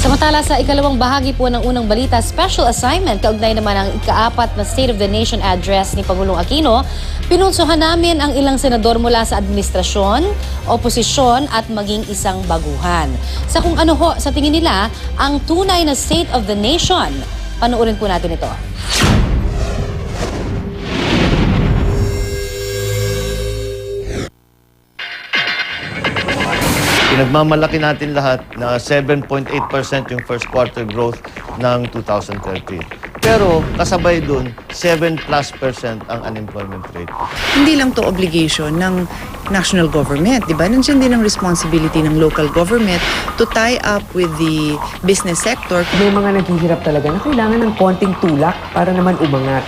Samantala sa ikalawang bahagi po ng unang balita, special assignment kaugnay naman ang ika-4 na State of the Nation address ni Pangulong Aquino. Pinunsuhan namin ang ilang senador mula sa administrasyon, oposisyon at maging isang baguhan. Sa kung ano ho sa tingin nila ang tunay na State of the Nation. Panoorin po natin ito. Pinagmamalaki natin lahat na 7.8% yung first quarter growth ng 2013. Pero kasabay dun, 7+% ang unemployment rate. Hindi lang to obligation ng national government, di ba? Nandiyan din ang responsibility ng local government to tie up with the business sector. May mga naghihirap talaga na kailangan ng konting tulak para naman umangat.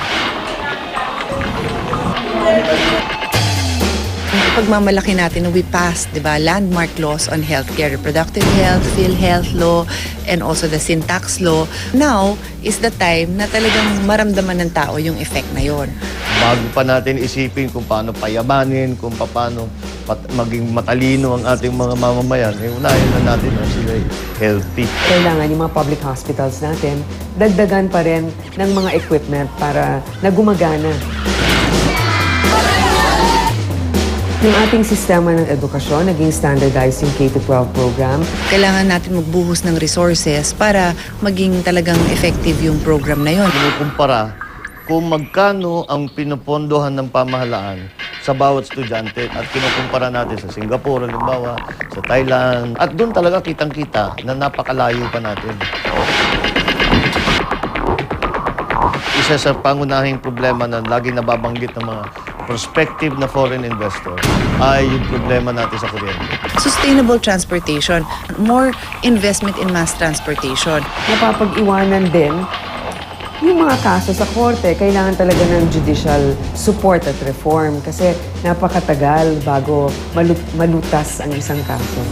Pagmamalaki natin na we passed, di ba, landmark laws on healthcare, reproductive health, PhilHealth law, and also the sin tax law. Now is the time na talagang maramdaman ng tao yung effect na yon. Bago pa natin isipin kung paano payamanin, kung paano maging matalino ang ating mga mamamayan, unahin na natin na sila healthy. Kailangan yung mga public hospitals natin, dagdagan pa rin ng mga equipment para na gumagana. Yung ating sistema ng edukasyon, naging standardized yung K-12 program. Kailangan natin magbuhos ng resources para maging talagang effective yung program na yon. Kinukumpara kung magkano ang pinupondohan ng pamahalaan sa bawat estudyante at kinukumpara natin sa Singapore, halimbawa, sa Thailand. At doon talaga kitang-kita na napakalayo pa natin. Isa sa pangunahing problema na lagi nababanggit ng mga prospective na foreign investor ay yung problema natin sa kuryente. Sustainable transportation, more investment in mass transportation. Napapag-iwanan din yung mga kaso sa korte. Kailangan talaga ng judicial support at reform kasi napakatagal bago malutas ang isang kaso.